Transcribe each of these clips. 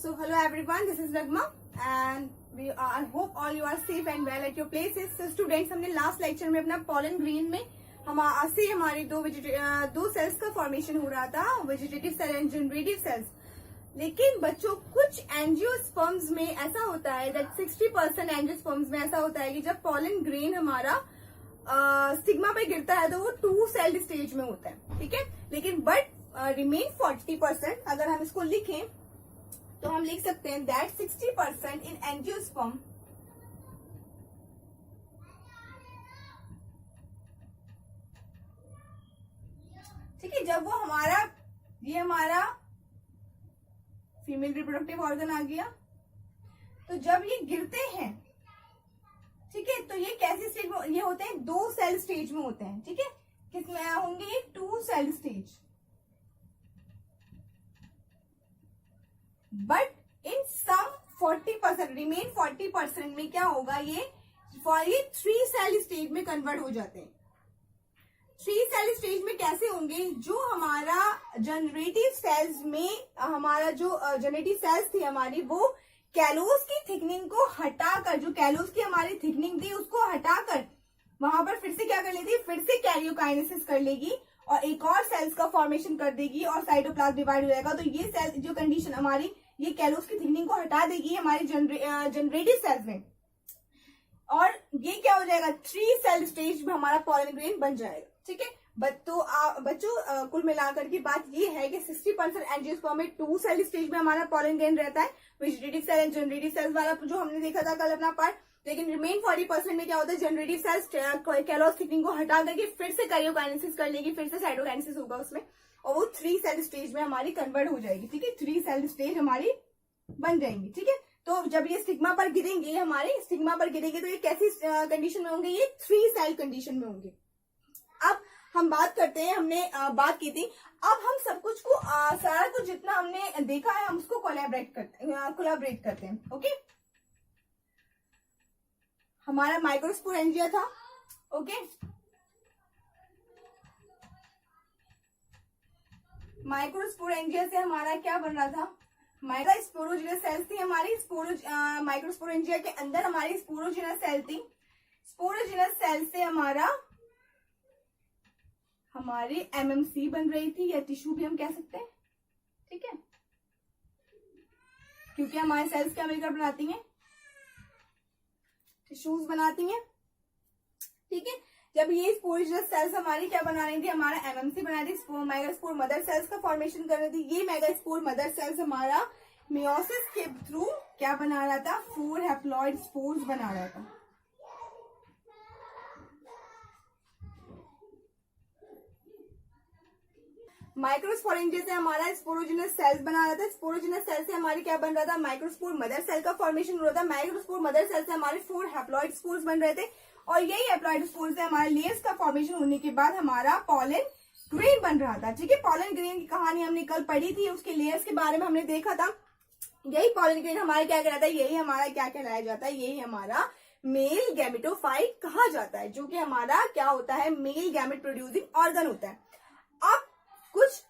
So hello everyone, this is Nagma and I hope all you are safe and well at your places. So students, हमने last lecture में अपना pollen green में हमारे दो sales का formation हो रहा था, vegetative cell and generative cells. लेकिन बच्चों कुछ एंजियोस्पर्म्स में ऐसा होता है दैट 60% एंजियोस्पर्म्स में ऐसा होता है कि जब पॉलन ग्रेन हमारा स्टिग्मा पे गिरता है तो वो 2 सेल्ड स्टेज में होता है, ठीक है. लेकिन बट रिमेन 40%. अगर हम इसको लिखें तो हम लिख सकते हैं दैट 60% इन एंजियोस्पर्म ठीक है. जब वो ये हमारा फीमेल रिप्रोडक्टिव ऑर्गन आ गया, तो जब ये गिरते हैं, ठीक है, तो ये कैसी स्टेज में ये होते हैं? 2 सेल स्टेज में होते हैं, ठीक है. किसमें होंगे ये? 2 cell stage. But in some 40% remain 40% में क्या होगा? ये 3 सेल स्टेज में कन्वर्ट हो जाते हैं. 3 सेल स्टेज में कैसे होंगे? जो हमारा जनरेटिव सेल्स में हमारा जो जनरेटिव सेल्स थी हमारी, वो कैलोस की थिकनिंग को हटाकर, जो कैलोस की हमारी थिकनिंग थी उसको हटाकर वहां पर फिर से क्या कर लेती? फिर से कैरियोकाइनेसिस कर लेगी और एक और सेल्स का फॉर्मेशन कर देगी और साइटोप्लाज्म डिवाइड हो जाएगा. तो ये सेल जो कंडीशन हमारी ये कैलोस की थिकनिंग को हटा देगी हमारी जनरेटिव सेल्स में, और ये क्या हो जाएगा? 3 सेल स्टेज में हमारा पॉलन ग्रेन बन जाएगा, ठीक है. बच्चों कुल मिलाकर की बात ये है कि 60% एंजियोस्पर्म में 2 सेल स्टेज में हमारा पॉलन ग्रेन रहता है, vegetative cell and generative cells वाला जो हमने देखा था कल अपना पार्ट. लेकिन रिमेन 40% में क्या होता है? जनरेटिव सेल्स कैलोस थिकनिंग को हटा करके फिर से कैरियोकाइनेसिस कर लेगी, फिर से साइटोकाइनेसिस होगा उसमें, और वो 3 सेल स्टेज में हमारी कन्वर्ट हो जाएगी, ठीक है. 3 सेल स्टेज हमारी बन जाएंगी, ठीक है. तो जब ये स्टिग्मा पर गिरेंगे, हमारे स्टिग्मा पर गिरेंगे, तो ये कैसी कंडीशन में होंगे? ये 3 सेल कंडीशन में होंगे. अब हम बात करते हैं, हमने बात की थी, अब हम सब कुछ को सारा कुछ जितना हमने देखा है हम उसको कोलैबोरेट करते हैं. ओके, हमारा माइक्रोस्पोरेंजिया था. ओके, माइक्रोस्पोरेंजिया से हमारा क्या बन रहा था? स्पोरोजिनस सेल्स थी हमारी. माइक्रोस्पोरेंजिया के अंदर हमारी स्पोरोजिनस सेल थी. स्पोरोजिनस सेल से हमारी एमएमसी बन रही थी, या टिश्यू भी हम कह सकते हैं, ठीक है, क्योंकि हमारे सेल्स क्या मिलकर बनाती हैं? टिश्यूज बनाती हैं, ठीक है. जब ये स्पोरोजिनस सेल्स हमारी क्या बना रही थी? हमारा एमएमसी बना रही थी, मेगास्पोर मदर सेल्स का फॉर्मेशन कर रही थी. ये मेगास्पोर मदर सेल्स हमारा मियोसिस के थ्रू क्या बना रहा था? 4 हैप्लॉइड स्पोर्स बना रहा था. माइक्रोस्पोरेंजिया से हमारा स्पोरोजिनस सेल्स बना रहा था. स्पोरोजिनस सेल से हमारी क्या बन रहा था? माइक्रोस्पोर मदर सेल का फॉर्मेशन हो रहा था. माइक्रोस्पोर मदर सेल से हमारे 4 हैप्लॉइड स्पोर्स बन रहे थे, और यही हैप्लॉइड स्पोर्स से हमारे लेयर्स का फॉर्मेशन होने के बाद हमारा पॉलन ग्रेन बन रहा था, ठीक है. पॉलन ग्रेन की कहानी हमने कल पढ़ी थी, उसके लेयर्स के बारे में हमने देखा था. यही पॉलन ग्रेन हमारा क्या कहलाता है? यही हमारा क्या कहलाया जाता है? यही हमारा मेल गैमेटोफाइट कहा जाता है, जो कि हमारा क्या होता है? मेल गैमेट प्रोड्यूसिंग ऑर्गन होता है. अब कुछ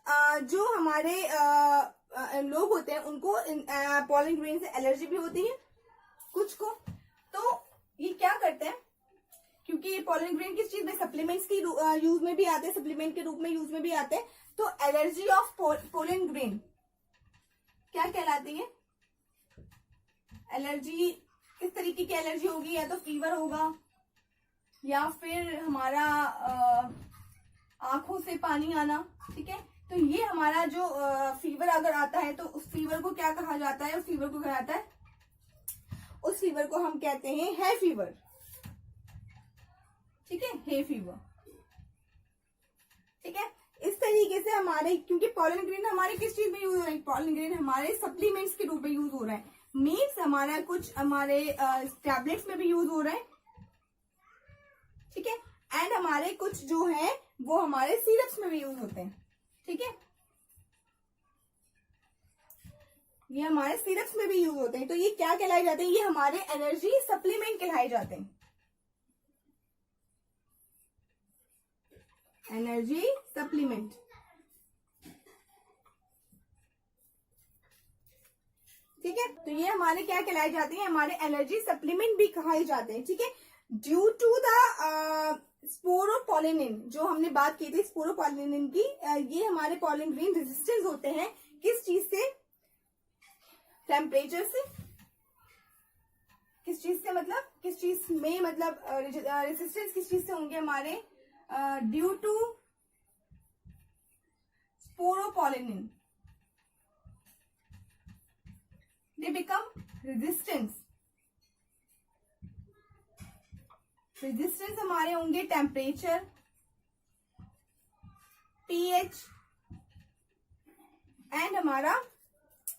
जो हमारे लोग होते हैं उनको पॉलन ग्रेन से एलर्जी भी होती है कुछ को. तो ये क्या करते हैं? क्योंकि ये पॉलन ग्रेन किस चीज में? सप्लीमेंट्स की यूज में भी आते हैं, सप्लीमेंट के रूप में यूज में भी आते हैं. तो एलर्जी ऑफ पॉलन ग्रेन क्या कहलाती है? एलर्जी किस तरीके की एलर्जी होगी? या तो फीवर होगा, या फिर हमारा आंखों से पानी आना, ठीक है. तो ये हमारा जो फीवर अगर आता है तो उस फीवर को क्या कहा जाता है? उस फीवर को कहा जाता है, उस फीवर को हम कहते हैं है फीवर, ठीक है, है फीवर, ठीक है. इस तरीके से हमारे, क्योंकि पॉलन ग्रेन हमारे किस चीज में यूज हो रहा है? पॉलन ग्रेन हमारे सप्लीमेंट्स के रूप में यूज हो रहा है. मीन्स हमारा कुछ हमारे टैबलेट्स में भी यूज हो रहा है, ठीक है. एंड हमारे कुछ जो है वो हमारे सिरप्स में भी यूज होते हैं, ठीक है. ये हमारे सिरप्स में भी यूज होते हैं. तो ये क्या कहलाए जाते हैं? ये हमारे एनर्जी सप्लीमेंट कहलाए जाते हैं. एनर्जी सप्लीमेंट, ठीक है। तो ये हमारे क्या कहलाए जाते हैं, हमारे एनर्जी सप्लीमेंट भी कहाए जाते हैं, ठीक है। ड्यू टू द स्पोरोपोलिनिन, जो हमने बात की थी स्पोरोपोलिनिन की, ये हमारे पॉलन ग्रेन रेजिस्टेंस होते हैं किस चीज से, टेम्परेचर से, किस चीज से मतलब किस चीज में, मतलब रेजिस्टेंस किस चीज से होंगे हमारे, due to sporopollenin they become resistance. Resistance हमारे होंगे टेम्परेचर, पीएच एंड हमारा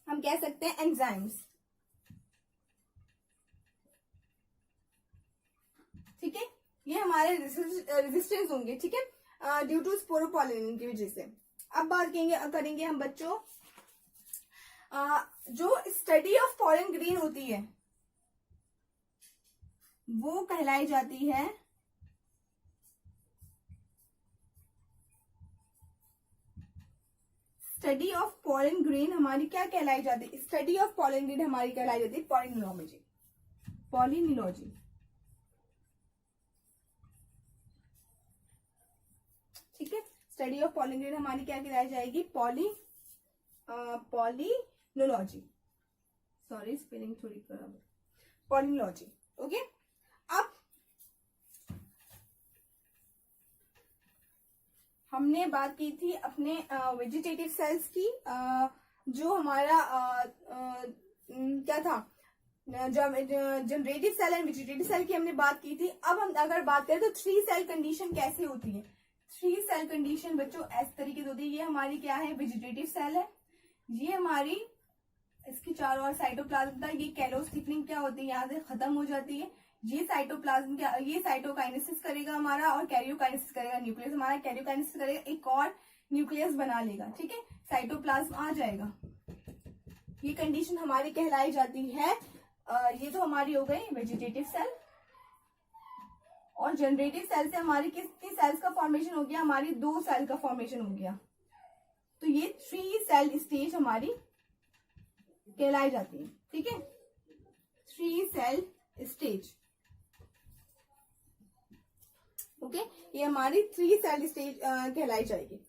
हम कह सकते हैं एंजाइम्स, ठीक है। ये हमारे रेजिस्टेंस होंगे, ठीक है, ड्यू टू स्पोरोपोलिनिन की वजह से। अब बात करेंगे हम बच्चों, जो स्टडी ऑफ पॉलन ग्रेन होती है वो कहलाई जाती है स्टडी ऑफ पॉलन ग्रेन, हमारी क्या कहलाई जाती है, स्टडी ऑफ पॉलन ग्रेन हमारी कहलाई जाती है पॉलिनोलॉजी, पॉलिनोलॉजी, ठीक है। स्टडी ऑफ पॉलन ग्रेन हमारी क्या कहलाई जाएगी, पॉलिनोलॉजी, सॉरी स्पेलिंग थोड़ी खराब है, पॉलिनोलॉजी, ओके। अब हमने बात की थी अपने वेजिटेटिव सेल्स की, जो हमारा क्या था, generative cell and vegetative cell की हमने बात की थी। अब हम अगर बात करें तो 3 सेल कंडीशन कैसे होती है, 3 सेल कंडीशन बच्चों इस तरीके से होती है। ये हमारी क्या है, वेजिटेटिव सेल है, ये हमारी इसकी चारों ओर साइटोप्लाज्म था, ये कैलोस थिकनिंग क्या होती है यहाँ से खत्म हो जाती है, ये साइटोप्लाज्म क्या, ये साइटोकाइनेसिस करेगा हमारा और कैरियोकाइनेसिस करेगा, न्यूक्लियस हमारा कैरियोकाइनेसिस करेगा, एक और न्यूक्लियस बना लेगा, ठीक है, साइटोप्लाज्म आ जाएगा। ये कंडीशन हमारी कहलाई जाती है, ये तो हमारी हो गई वेजिटेटिव सेल। और जनरेटिव सेल से हमारी कितनी सेल्स का फॉर्मेशन हो गया, हमारी 2 सेल का फॉर्मेशन हो गया। तो ये 3 सेल स्टेज हमारी कहलाई जाती है, ठीक है, 3 सेल स्टेज, ओके। ये हमारी 3 सेल स्टेज कहलाई जाएगी,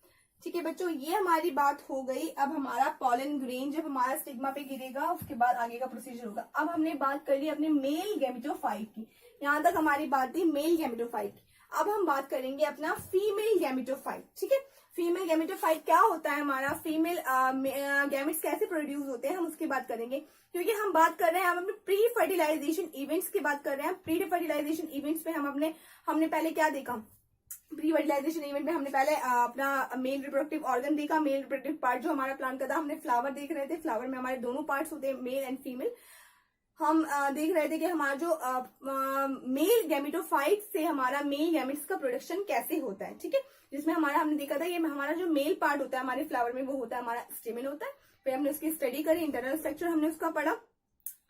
ठीक है बच्चों। ये हमारी बात हो गई। अब हमारा पॉलन ग्रेन जब हमारा स्टिग्मा पे गिरेगा उसके बाद आगे का प्रोसीजर होगा। अब हमने बात कर ली अपने मेल गैमेटोफाइट की, यहां तक हमारी बात थी मेल गैमेटोफाइट की। अब हम बात करेंगे अपना फीमेल गैमेटोफाइट, ठीक है। फीमेल गैमेटोफाइट क्या होता है हमारा, फीमेल गैमेट्स कैसे प्रोड्यूस होते हैं हम उसकी बात करेंगे, क्योंकि हम बात कर रहे हैं, हम अपने प्री फर्टिलाइजेशन इवेंट्स की बात कर रहे हैं। प्री फर्टिलाइजेशन इवेंट्स में हमने पहले क्या देखा, प्री फर्टिलाइजेशन इवेंट में हमने पहले अपना मेल रिप्रोडक्टिव ऑर्गन देखा, मेल रिप्रोडक्टिव पार्ट जो हमारा प्लांट का था। हमने फ्लावर देख रहे थे, फ्लावर में हमारे दोनों पार्ट्स होते हैं, मेल एंड फीमेल। हम देख रहे थे कि हमारा जो मेल गैमेटोफाइट से हमारा मेल गैमेट्स का प्रोडक्शन कैसे होता है, ठीक है, जिसमें हमने देखा था ये हमारा जो मेल पार्ट होता है हमारे फ्लावर में वो होता है हमारा स्टेमेन होता है। फिर हमने उसकी स्टडी करी, इंटरनल स्ट्रक्चर हमने उसका पढ़ा।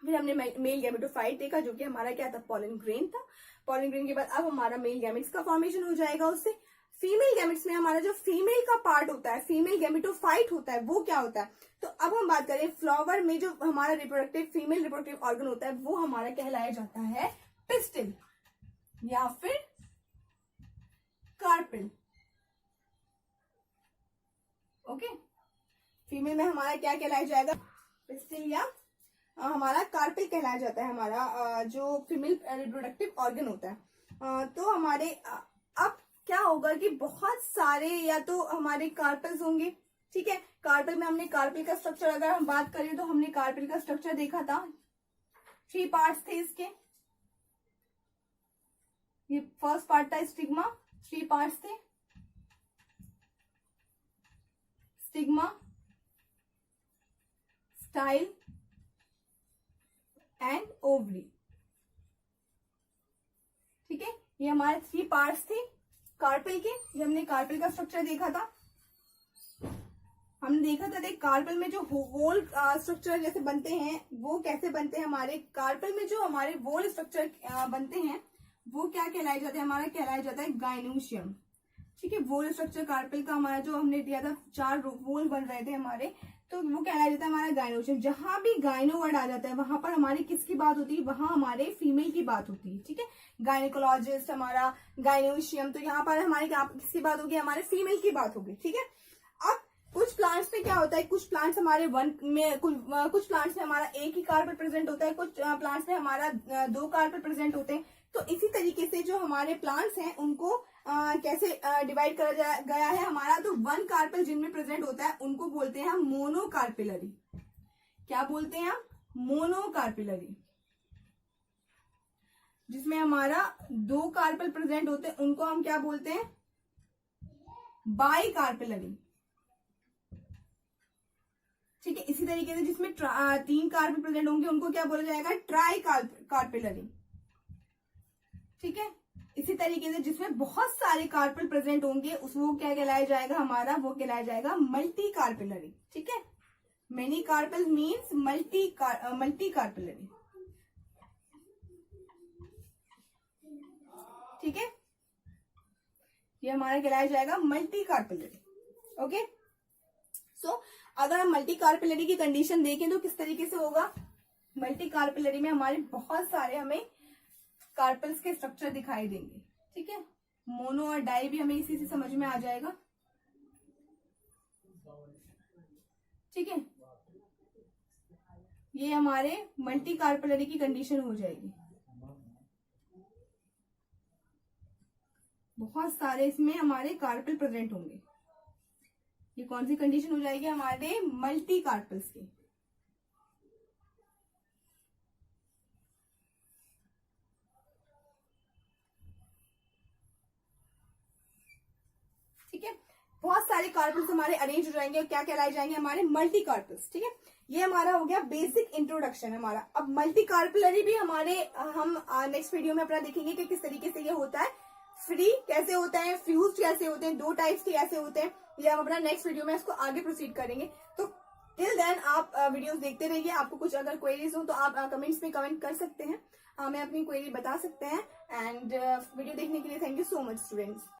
फिर हमने मेल गैमेटोफाइट देखा जो कि हमारा क्या था, पॉलन ग्रेन था। पॉलन ग्रेन के बाद अब हमारा मेल गैमेट्स का फॉर्मेशन हो जाएगा उससे। फीमेल गैमेट्स में हमारा जो फीमेल का पार्ट होता है, फीमेल गैमेटोफाइट होता है, वो क्या होता है। तो अब हम बात करें फ्लावर में जो हमारा फीमेल रिप्रोडक्टिव ऑर्गन होता है वो हमारा कहलाया जाता है पिस्टिल या फिर कार्पिल, ओके। फीमेल में हमारा क्या कहलाया जाएगा, पिस्टिल या हमारा कार्पिल कहलाया जाता है हमारा जो फीमेल रिप्रोडक्टिव ऑर्गन होता है। तो हमारे अब क्या होगा कि बहुत सारे या तो हमारे कार्पल्स होंगे, ठीक है। कार्पल में हमने कार्पिल का स्ट्रक्चर अगर हम बात करें तो हमने कार्पिल का स्ट्रक्चर देखा था, 3 पार्ट्स थे इसके। ये फर्स्ट पार्ट था स्टिग्मा, 3 पार्ट्स थे, स्टिग्मा, स्टाइल एंड ओवरी, ठीक है। ये हमारे 3 पार्ट्स थे कार्पिल के। ये हमने कार्पिल का स्ट्रक्चर देखा था, हमने देखा था देख कार्पिल में जो वोल स्ट्रक्चर जैसे बनते हैं वो कैसे बनते हैं। हमारे कार्पिल में जो हमारे वोल स्ट्रक्चर बनते हैं वो क्या कहलाया जाता है, हमारा कहलाया जाता है गाइनोशियम, ठीक है। वोल स्ट्रक्चर कार्पिल का हमारा जो हमने दिया था 4 वोल बन रहे थे हमारे, तो वो कहलाया जाता है हमारा गायनोशियम। जहां भी गायनो वर्ड आ जाता है वहां पर हमारे किसकी बात होती है, वहां हमारे फीमेल की बात होती है, ठीक है। गायनिकोलॉजिस्ट हमारा गायनोशियम, तो यहाँ पर हमारे किसकी बात होगी, हमारे फीमेल की बात होगी, ठीक है। अब कुछ प्लांट्स में क्या होता है, कुछ प्लांट्स हमारे कुछ प्लांट्स में हमारा एक ही कार्पेल प्रेजेंट होता है, कुछ प्लांट्स में हमारा 2 कार्पेल प्रेजेंट होते हैं। तो इसी तरीके से जो हमारे प्लांट्स हैं उनको कैसे डिवाइड करा गया है हमारा, तो 1 कार्पेल जिनमें प्रेजेंट होता है उनको बोलते हैं हम मोनोकार्पेलरी। क्या बोलते हैं हम, मोनोकार्पेलरी। जिसमें हमारा 2 कार्पेल प्रेजेंट होते हैं उनको हम क्या बोलते हैं, बाई कार्पेलरी, ठीक है। इसी तरीके से जिसमें 3 कार्पेल प्रेजेंट होंगे उनको क्या बोला जाएगा, ट्राई कार्पेलरी, ठीक है। इसी तरीके से जिसमें बहुत सारे कार्पेल प्रेजेंट होंगे उसको क्या कहलाया जाएगा हमारा, वो कहलाया जाएगा मल्टी कार्पेलरी, ठीक है। Many carpel means multi carpellary, ठीक है। ये हमारा कहलाया जाएगा मल्टी कार्पेलरी, ओके। सो अगर हम मल्टी कार्पेलरी की कंडीशन देखें तो किस तरीके से होगा, मल्टी कार्पेलरी में हमारे बहुत सारे हमें कार्पेल्स के स्ट्रक्चर दिखाई देंगे, ठीक है। मोनो और डाई भी हमें इसी से समझ में आ जाएगा, ठीक है। ये हमारे मल्टी कार्पेलरी की कंडीशन हो जाएगी। बहुत सारे इसमें हमारे कार्पेल प्रेजेंट होंगे। ये कौन सी कंडीशन हो जाएगी, हमारे मल्टी कार्पेल्स की, ठीक है। बहुत सारे कार्पेल्स हमारे अरेंज हो जाएंगे और क्या कहलाए जाएंगे, हमारे मल्टी कार्पेल्स, ठीक है। ये हमारा हो गया बेसिक इंट्रोडक्शन हमारा। अब मल्टी कार्पेलरी भी हमारे हम नेक्स्ट वीडियो में अपना देखेंगे कि किस तरीके से ये होता है, फ्री कैसे होता है, फ्यूज कैसे होते हैं, 2 टाइप्स के कैसे होते हैं, ये हम अपना नेक्स्ट वीडियो में इसको आगे प्रोसीड करेंगे। तो टिल देन आप वीडियोस देखते रहिए। आपको कुछ अगर क्वेरीज हो तो आप कमेंट्स में कमेंट कर सकते हैं, हमें अपनी क्वेरी बता सकते हैं। एंड वीडियो देखने के लिए thank you so much students.